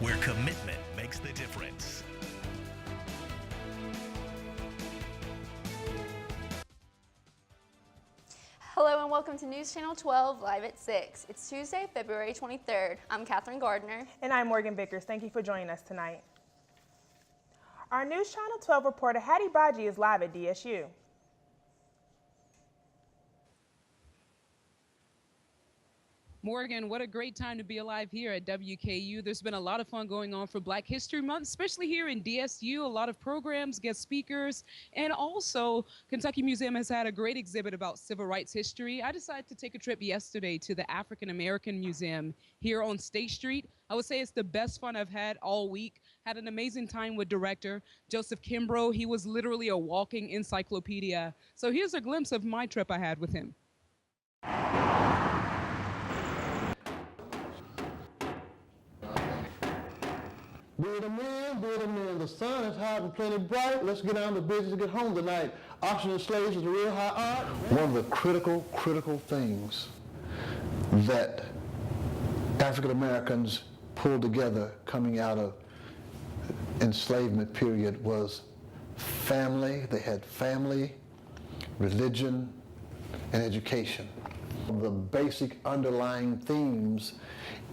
where commitment makes the difference. Hello and welcome to News Channel 12 Live at 6. It's Tuesday, February 23rd. I'm Katherine Gardner. And I'm Morgan Vickers. Thank you for joining us tonight. Our News Channel 12 reporter Hattie Baji is live at DSU. Morgan, what a great time to be alive here at WKU. There's been a lot of fun going on for Black History Month, especially here in DSU. A lot of programs, guest speakers, and also Kentucky Museum has had a great exhibit about civil rights history. I decided to take a trip yesterday to the African American Museum here on State Street. I would say it's the best fun I've had all week. Had an amazing time with director Joseph Kimbrough. He was literally a walking encyclopedia. So here's a glimpse of my trip I had with him. Be the man, the sun is hot and plenty bright. Let's get down to business and get home tonight. Auctioning slaves is a real high art. One of the critical things that African Americans pulled together coming out of enslavement period was family. They had family, religion, and education. The basic underlying themes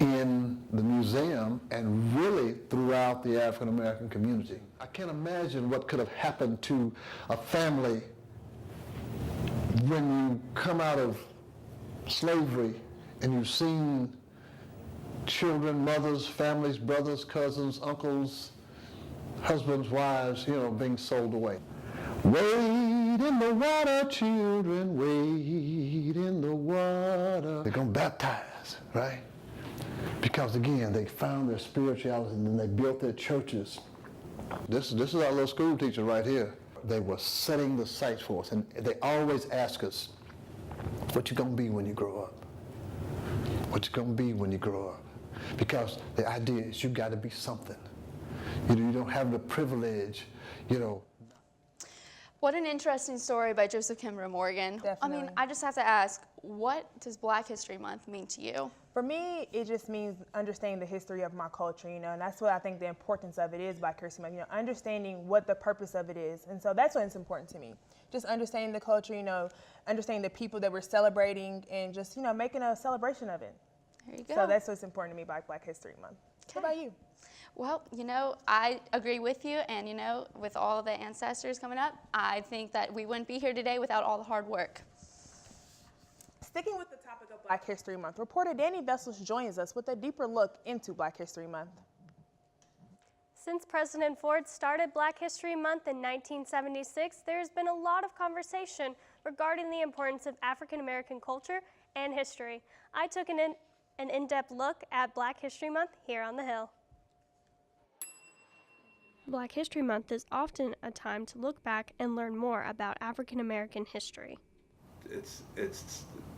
in the museum and really throughout the African American community. I can't imagine what could have happened to a family when you come out of slavery and you've seen children, mothers, families, brothers, cousins, uncles, husbands, wives, being sold away. Wade in the water, children, wade in the water. They're going to baptize, right? Because again, they found their spirituality and they built their churches. This is our little school teacher right here. They were setting the sights for us, and they always ask us, what you gonna be when you grow up? What you gonna be when you grow up? Because the idea is you gotta be something. You don't have the privilege, What an interesting story by Joseph Kimbrough, Morgan. Definitely. I mean, I just have to ask, what does Black History Month mean to you? For me, it just means understanding the history of my culture, and that's what I think the importance of it is, Black History Month, understanding what the purpose of it is. And so that's what's important to me. Just understanding the culture, understanding the people that we're celebrating and just, making a celebration of it. There you go. So that's what's important to me about Black History Month. Okay. What about you? Well, I agree with you, and with all the ancestors coming up, I think that we wouldn't be here today without all the hard work. Sticking with the topic of Black History Month, reporter Danny Vessels joins us with a deeper look into Black History Month. Since President Ford started Black History Month in 1976, there's been a lot of conversation regarding the importance of African American culture and history. I took an in-depth look at Black History Month here on the Hill. Black History Month is often a time to look back and learn more about African American history. It's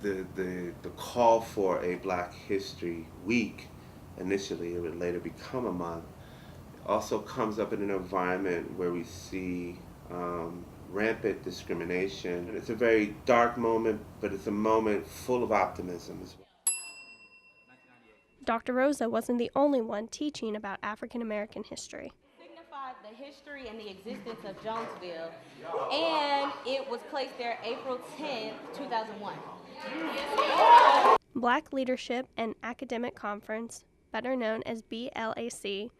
the call for a Black History Week. Initially, it would later become a month. Also comes up in an environment where we see rampant discrimination. It's a very dark moment, but it's a moment full of optimism as well. Dr. Rosa wasn't the only one teaching about African American history. The history and the existence of Jonesville, and it was placed there April 10th, 2001. Black Leadership and Academic Conference, better known as BLAC,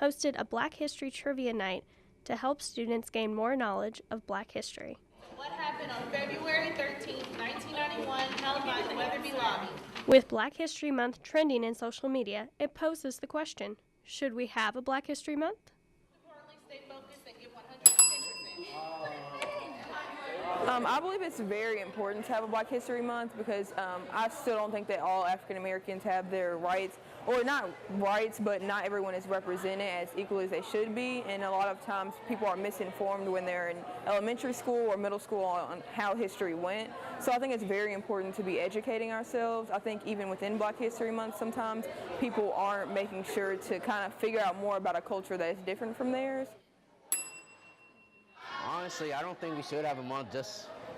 hosted a Black History Trivia Night to help students gain more knowledge of Black history. What happened on February 13th, 1991, held by the Weatherby Lobby? With Black History Month trending in social media, it poses the question, should we have a Black History Month? Stay focused and give 110%. I believe it's very important to have a Black History Month because I still don't think that all African Americans have their rights, or not rights, but not everyone is represented as equally as they should be. And a lot of times people are misinformed when they're in elementary school or middle school on how history went. So I think it's very important to be educating ourselves. I think even within Black History Month, sometimes people aren't making sure to kind of figure out more about a culture that is different from theirs. Honestly, I don't think we should have a month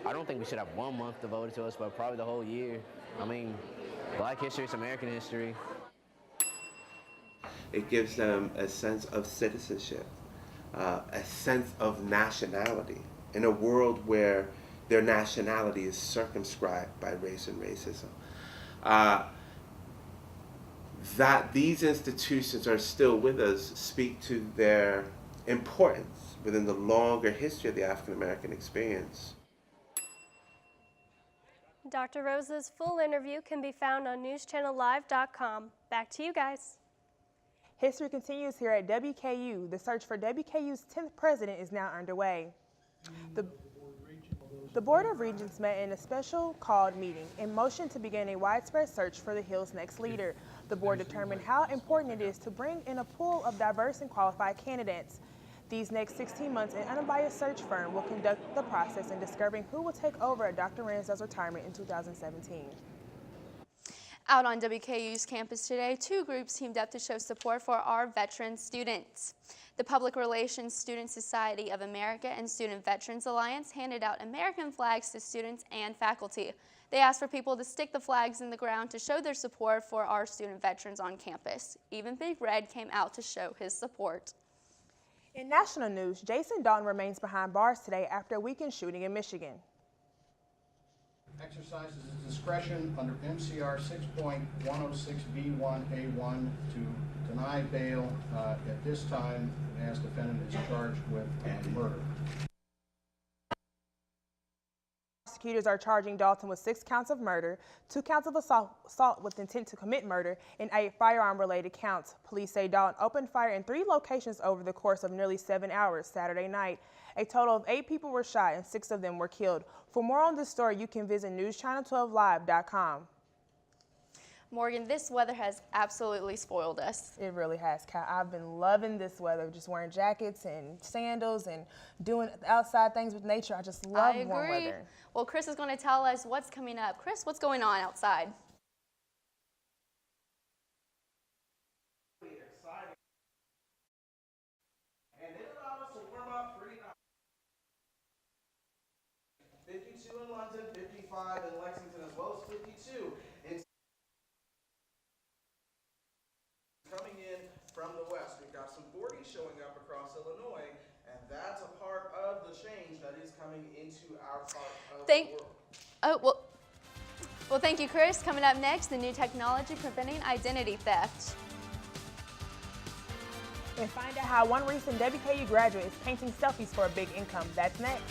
I don't think we should have 1 month devoted to us, but probably the whole year. I mean, Black history is American history. It gives them a sense of citizenship, a sense of nationality in a world where their nationality is circumscribed by race and racism. That these institutions are still with us speak to their importance within the longer history of the African American experience. Dr. Rosa's full interview can be found on newschannellive.com. Back to you guys. History continues here at WKU. The search for WKU's 10th president is now underway. The Board of Regents met in a special called meeting in motion to begin a widespread search for the Hill's next leader. The board determined how important it is to bring in a pool of diverse and qualified candidates. These next 16 months, an unbiased search firm will conduct the process in discovering who will take over at Dr. Ransdell's retirement in 2017. Out on WKU's campus today, two groups teamed up to show support for our veteran students. The Public Relations Student Society of America and Student Veterans Alliance handed out American flags to students and faculty. They asked for people to stick the flags in the ground to show their support for our student veterans on campus. Even Big Red came out to show his support. In national news, Jason Dalton remains behind bars today after a weekend shooting in Michigan. Exercises his discretion under MCR 6.106B1A1 to deny bail at this time, as defendant is charged with murder. Prosecutors are charging Dalton with 6 counts of murder, 2 counts of assault with intent to commit murder, and 8 firearm-related counts. Police say Dalton opened fire in 3 locations over the course of nearly 7 hours Saturday night. A total of 8 people were shot and 6 of them were killed. For more on this story, you can visit newschannel12live.com. Morgan, this weather has absolutely spoiled us. It really has, Kat. I've been loving this weather, just wearing jackets and sandals and doing outside things with nature. I just love warm weather. Well, Chris is going to tell us what's coming up. Chris, what's going on outside? And it allowed us to warm up pretty nice. 52 in London, 55 in Lexington, as well as 52 in coming in from the west. We've got some 40s showing up across Illinois, and that's a part of the change that is coming into our part of the world. Oh, well, thank you, Chris. Coming up next, the new technology preventing identity theft. And find out how one recent WKU graduate is painting selfies for a big income. That's next.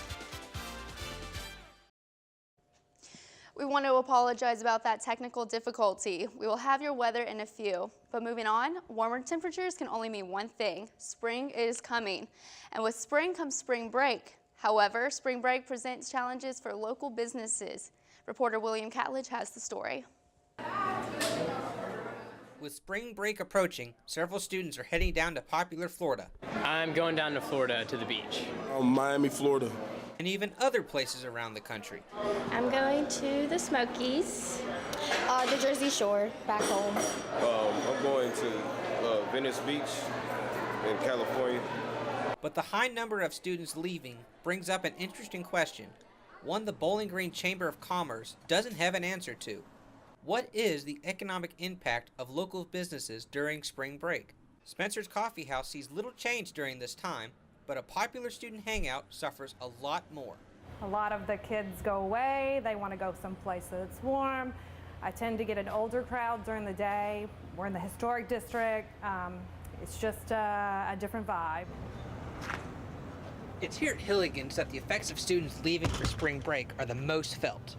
We want to apologize about that technical difficulty. We will have your weather in a few. But moving on, warmer temperatures can only mean one thing. Spring is coming. And with spring comes spring break. However, spring break presents challenges for local businesses. Reporter William Catledge has the story. With spring break approaching, several students are heading down to popular Florida. I'm going down to Florida to the beach. Miami, Florida. And even other places around the country. I'm going to the Smokies, the Jersey Shore, back home. I'm going to Venice Beach in California. But the high number of students leaving brings up an interesting question, one the Bowling Green Chamber of Commerce doesn't have an answer to. What is the economic impact of local businesses during spring break? Spencer's Coffee House sees little change during this time, but a popular student hangout suffers a lot more. A lot of the kids go away, they want to go someplace that's warm. I tend to get an older crowd during the day. We're in the historic district. It's just a different vibe. It's here at Hilligan's that the effects of students leaving for spring break are the most felt.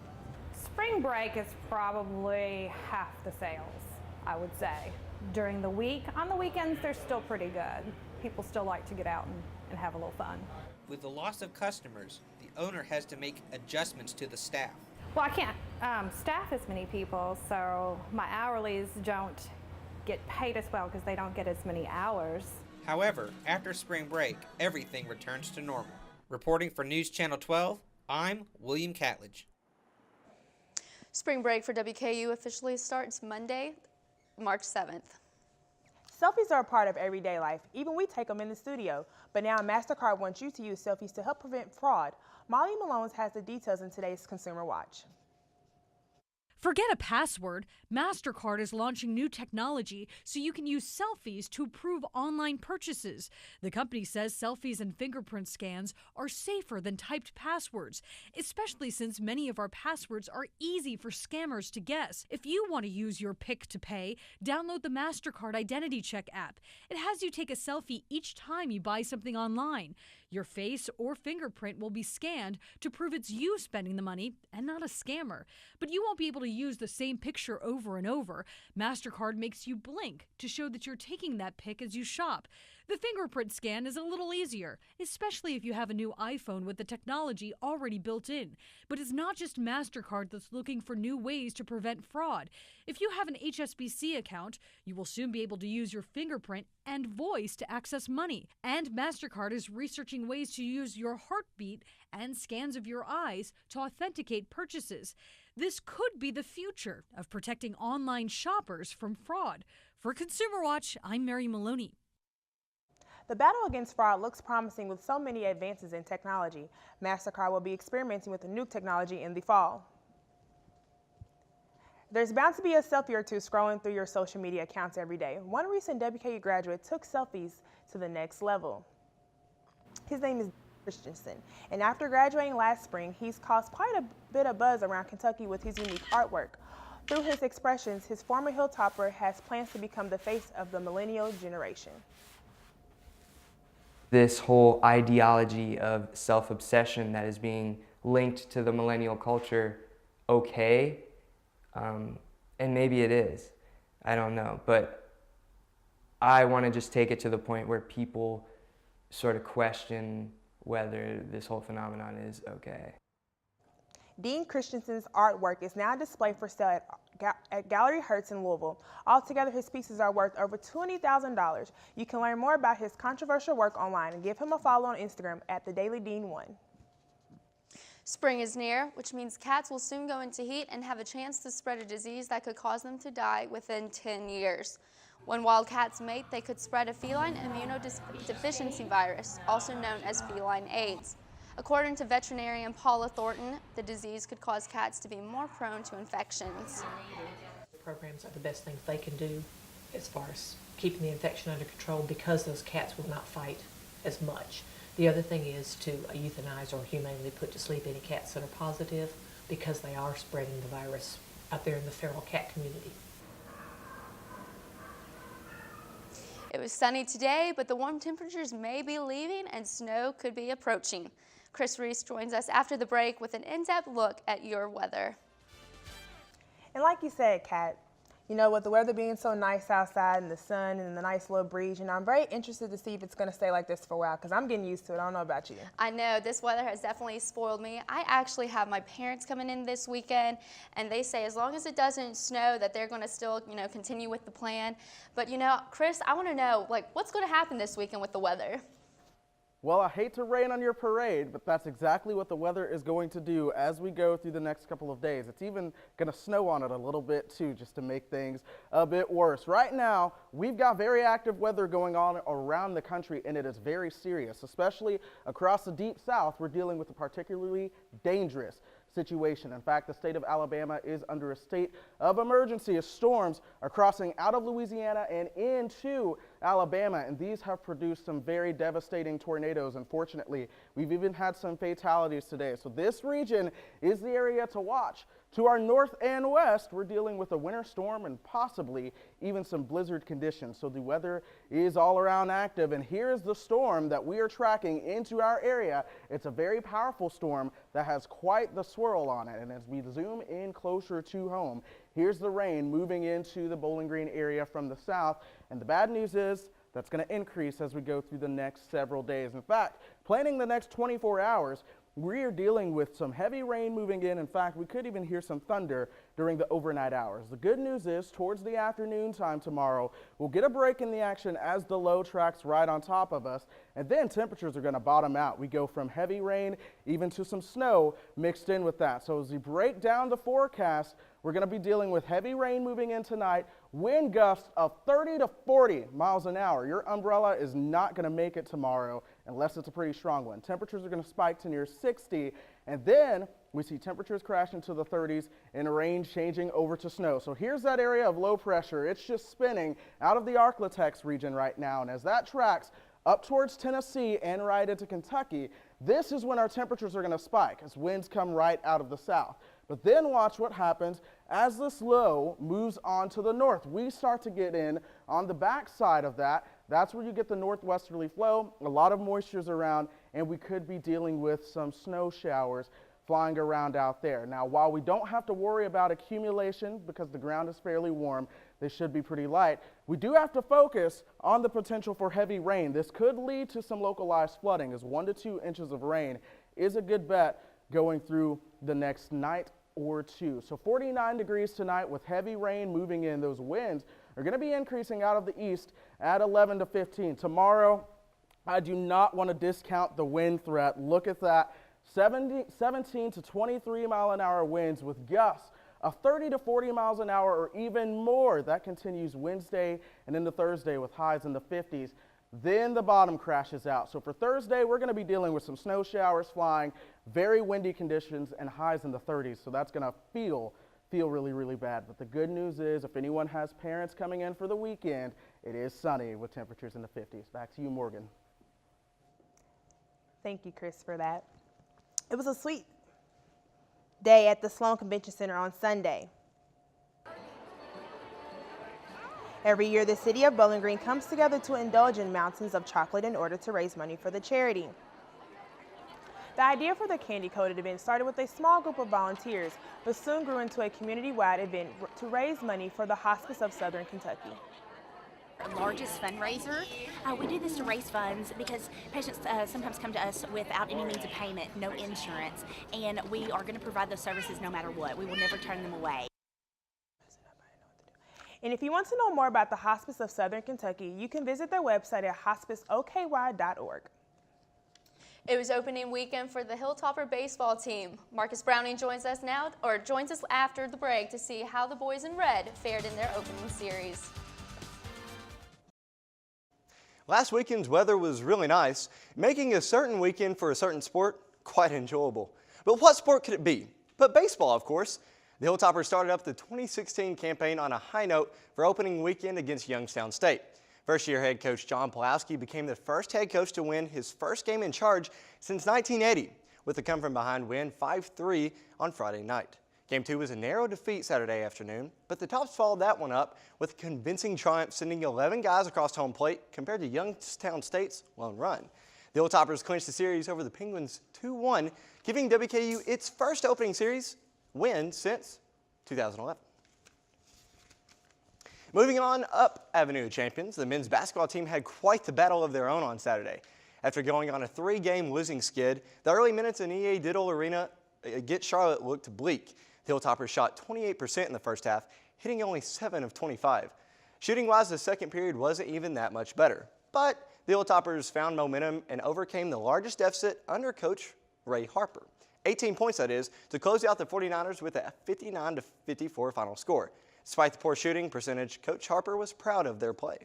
Spring break is probably half the sales, I would say. During the week, on the weekends, they're still pretty good. People still like to get out and have a little fun. With the loss of customers, the owner has to make adjustments to the staff. Well, I can't staff as many people, so my hourlies don't get paid as well because they don't get as many hours. However, after spring break, everything returns to normal. Reporting for News Channel 12, I'm William Catledge. Spring break for WKU officially starts Monday, March 7th. Selfies are a part of everyday life. Even we take them in the studio. But now MasterCard wants you to use selfies to help prevent fraud. Molly Malone has the details in today's Consumer Watch. Forget a password. MasterCard is launching new technology so you can use selfies to approve online purchases. The company says selfies and fingerprint scans are safer than typed passwords, especially since many of our passwords are easy for scammers to guess. If you want to use your pic to pay, download the MasterCard Identity Check app. It has you take a selfie each time you buy something online. Your face or fingerprint will be scanned to prove it's you spending the money and not a scammer. But you won't be able to use the same picture over and over. MasterCard makes you blink to show that you're taking that pic as you shop. The fingerprint scan is a little easier, especially if you have a new iPhone with the technology already built in. But it's not just MasterCard that's looking for new ways to prevent fraud. If you have an HSBC account, you will soon be able to use your fingerprint and voice to access money. And MasterCard is researching ways to use your heartbeat and scans of your eyes to authenticate purchases. This could be the future of protecting online shoppers from fraud. For Consumer Watch, I'm Mary Maloney. The battle against fraud looks promising with so many advances in technology. MasterCard will be experimenting with the new technology in the fall. There's bound to be a selfie or two scrolling through your social media accounts every day. One recent WKU graduate took selfies to the next level. His name is Christensen, and after graduating last spring, he's caused quite a bit of buzz around Kentucky with his unique artwork. Through his expressions, his former Hilltopper has plans to become the face of the millennial generation. This whole ideology of self-obsession that is being linked to the millennial culture, okay, and maybe it is, I don't know, but I want to just take it to the point where people sort of question whether this whole phenomenon is okay. Dean Christensen's artwork is now displayed for sale at Gallery Hertz in Louisville. Altogether, his pieces are worth over $20,000. You can learn more about his controversial work online and give him a follow on Instagram at @TheDailyDean1. Spring is near, which means cats will soon go into heat and have a chance to spread a disease that could cause them to die within 10 years. When wild cats mate, they could spread a feline immunodeficiency virus, also known as feline AIDS. According to veterinarian Paula Thornton, the disease could cause cats to be more prone to infections. Programs are the best things they can do as far as keeping the infection under control because those cats will not fight as much. The other thing is to euthanize or humanely put to sleep any cats that are positive because they are spreading the virus out there in the feral cat community. It was sunny today, but the warm temperatures may be leaving and snow could be approaching. Chris Reese joins us after the break with an in-depth look at your weather. And like you said, Kat, you know, with the weather being so nice outside and the sun and the nice little breeze, you know, I'm very interested to see if it's going to stay like this for a while because I'm getting used to it. I don't know about you. I know, this weather has definitely spoiled me. I actually have my parents coming in this weekend, and they say as long as it doesn't snow that they're going to still, you know, continue with the plan. But, you know, Chris, I want to know, like, what's going to happen this weekend with the weather? Well, I hate to rain on your parade, but that's exactly what the weather is going to do as we go through the next couple of days. It's even going to snow on it a little bit too, just to make things a bit worse. Right now, we've got very active weather going on around the country, and it is very serious, especially across the deep south. We're dealing with a particularly dangerous situation. In fact, the state of Alabama is under a state of emergency as storms are crossing out of Louisiana and into Alabama, and these have produced some very devastating tornadoes. Unfortunately, we've even had some fatalities today. So this region is the area to watch. To our north and west, we're dealing with a winter storm and possibly even some blizzard conditions. So the weather is all around active, and here's the storm that we are tracking into our area. It's a very powerful storm that has quite the swirl on it. And as we zoom in closer to home, here's the rain moving into the Bowling Green area from the south. And the bad news is that's going to increase as we go through the next several days. In fact, planning the next 24 hours, we are dealing with some heavy rain moving in. In fact, we could even hear some thunder during the overnight hours. The good news is towards the afternoon time tomorrow, we'll get a break in the action as the low tracks right on top of us, and then temperatures are going to bottom out. We go from heavy rain even to some snow mixed in with that. So as we break down the forecast, we're going to be dealing with heavy rain moving in tonight, wind gusts of 30 to 40 miles an hour. Your umbrella is not going to make it tomorrow unless it's a pretty strong one. Temperatures are going to spike to near 60, and then we see temperatures crash into the 30s and rain changing over to snow. So here's that area of low pressure. It's just spinning out of the Arklatex region right now. And as that tracks up towards Tennessee and right into Kentucky, this is when our temperatures are going to spike as winds come right out of the south. But then watch what happens as this low moves on to the north. We start to get in on the back side of that. That's where you get the northwesterly flow. A lot of moisture's around, and we could be dealing with some snow showers flying around out there. Now, while we don't have to worry about accumulation because the ground is fairly warm, they should be pretty light, we do have to focus on the potential for heavy rain. This could lead to some localized flooding, as 1 to 2 inches of rain is a good bet going through the next night or two. So 49 degrees tonight with heavy rain moving in. Those winds are going to be increasing out of the east at 11 to 15. Tomorrow, I do not want to discount the wind threat. Look at that. 17 to 23 mile an hour winds with gusts of 30 to 40 miles an hour or even more. That continues Wednesday and into Thursday with highs in the 50s. Then the bottom crashes out. So for Thursday, we're going to be dealing with some snow showers flying, very windy conditions, and highs in the 30s. So that's going to feel really, really bad. But the good news is, if anyone has parents coming in for the weekend, it is sunny with temperatures in the 50s. Back to you, Morgan. Thank you, Chris, for that. It was a sweet day at the Sloan Convention Center on Sunday. Every year, the city of Bowling Green comes together to indulge in mountains of chocolate in order to raise money for the charity. The idea for the candy-coated event started with a small group of volunteers, but soon grew into a community-wide event to raise money for the Hospice of Southern Kentucky. Our largest fundraiser. We do this to raise funds because patients sometimes come to us without any means of payment, no insurance, and we are going to provide those services no matter what. We will never turn them away. And if you want to know more about the Hospice of Southern Kentucky, you can visit their website at hospiceoky.org. It was opening weekend for the Hilltopper baseball team. Marcus Browning joins us after the break to see how the boys in red fared in their opening series. Last weekend's weather was really nice, making a certain weekend for a certain sport quite enjoyable. But what sport could it be? But baseball, of course. The Hilltoppers started up the 2016 campaign on a high note for opening weekend against Youngstown State. First-year head coach John Pulaski became the first head coach to win his first game in charge since 1980, with a come-from-behind win 5-3 on Friday night. Game 2 was a narrow defeat Saturday afternoon, but the Tops followed that one up with a convincing triumph, sending 11 guys across home plate compared to Youngstown State's lone run. The Hilltoppers clinched the series over the Penguins 2-1, giving WKU its first opening series win since 2011. Moving on up Avenue of Champions, the men's basketball team had quite the battle of their own on Saturday. After going on a 3-game losing skid, the early minutes in EA Diddle Arena against Charlotte looked bleak. The Hilltoppers shot 28% in the first half, hitting only 7 of 25. Shooting-wise, the second period wasn't even that much better. But the Hilltoppers found momentum and overcame the largest deficit under coach Ray Harper. 18 points, that is, to close out the 49ers with a 59-54 final score. Despite the poor shooting percentage, Coach Harper was proud of their play.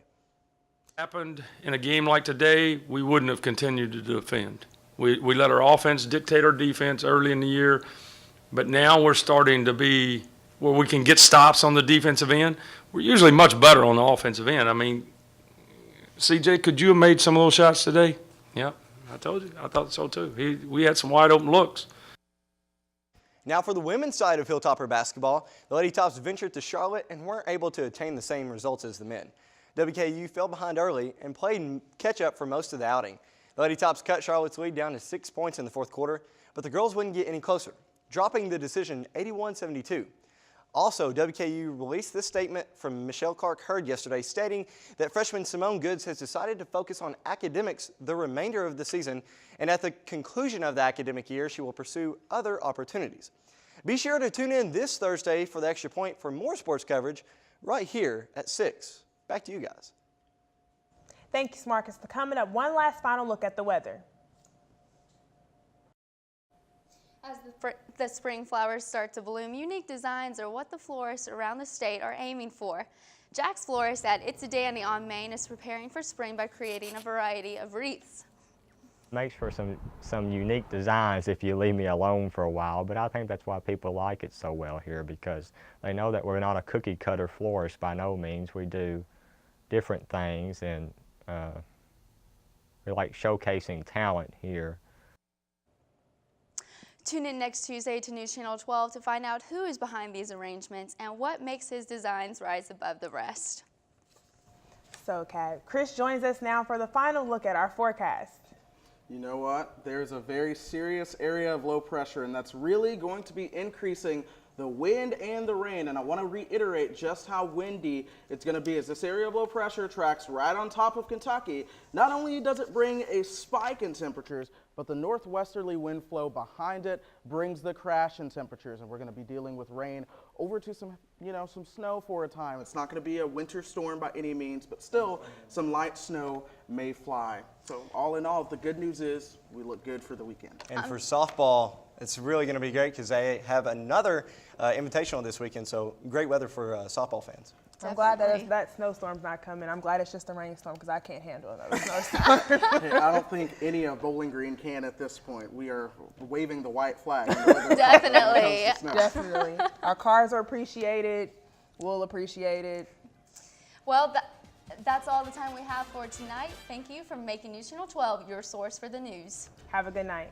Happened in a game like today, we wouldn't have continued to defend. We let our offense dictate our defense early in the year, but now we're starting to be where we can get stops on the defensive end. We're usually much better on the offensive end. I mean, CJ, could you have made some of those shots today? Yeah, I told you. I thought so too. We had some wide open looks. Now for the women's side of Hilltopper basketball, the Lady Tops ventured to Charlotte and weren't able to attain the same results as the men. WKU fell behind early and played catch-up for most of the outing. The Lady Tops cut Charlotte's lead down to 6 points in the fourth quarter, but the girls wouldn't get any closer, dropping the decision 81-72. Also, WKU released this statement from Michelle Clark-Hurd yesterday, stating that freshman Simone Goods has decided to focus on academics the remainder of the season, and at the conclusion of the academic year, she will pursue other opportunities. Be sure to tune in this Thursday for the Extra Point for more sports coverage right here at 6. Back to you guys. Thanks, Marcus. Coming up, one last final look at the weather. As the spring flowers start to bloom, unique designs are what the florists around the state are aiming for. Jack's Florist at It's a Dandy on Main is preparing for spring by creating a variety of wreaths. Makes for some unique designs if you leave me alone for a while, but I think that's why people like it so well here, because they know that we're not a cookie cutter florist by no means. We do different things, and we like showcasing talent here. Tune in next Tuesday to News Channel 12 to find out who is behind these arrangements and what makes his designs rise above the rest. So, Kat, Chris joins us now for the final look at our forecast. You know what? There's a very serious area of low pressure, and that's really going to be increasing the wind and the rain. And I want to reiterate just how windy it's going to be as this area of low pressure tracks right on top of Kentucky. Not only does it bring a spike in temperatures, but the northwesterly wind flow behind it brings the crash in temperatures, and we're going to be dealing with rain over to some snow for a time. It's not going to be a winter storm by any means, but still some light snow may fly. So all in all, the good news is we look good for the weekend. And for softball, it's really going to be great because they have another invitational this weekend, so great weather for softball fans. I'm glad that that snowstorm's not coming. I'm glad it's just a rainstorm because I can't handle another snowstorm. Hey, I don't think any of Bowling Green can at this point. We are waving the white flag. Definitely. Definitely. Our cars are appreciated. We'll appreciate it. Well, that's all the time we have for tonight. Thank you for making News Channel 12 your source for the news. Have a good night.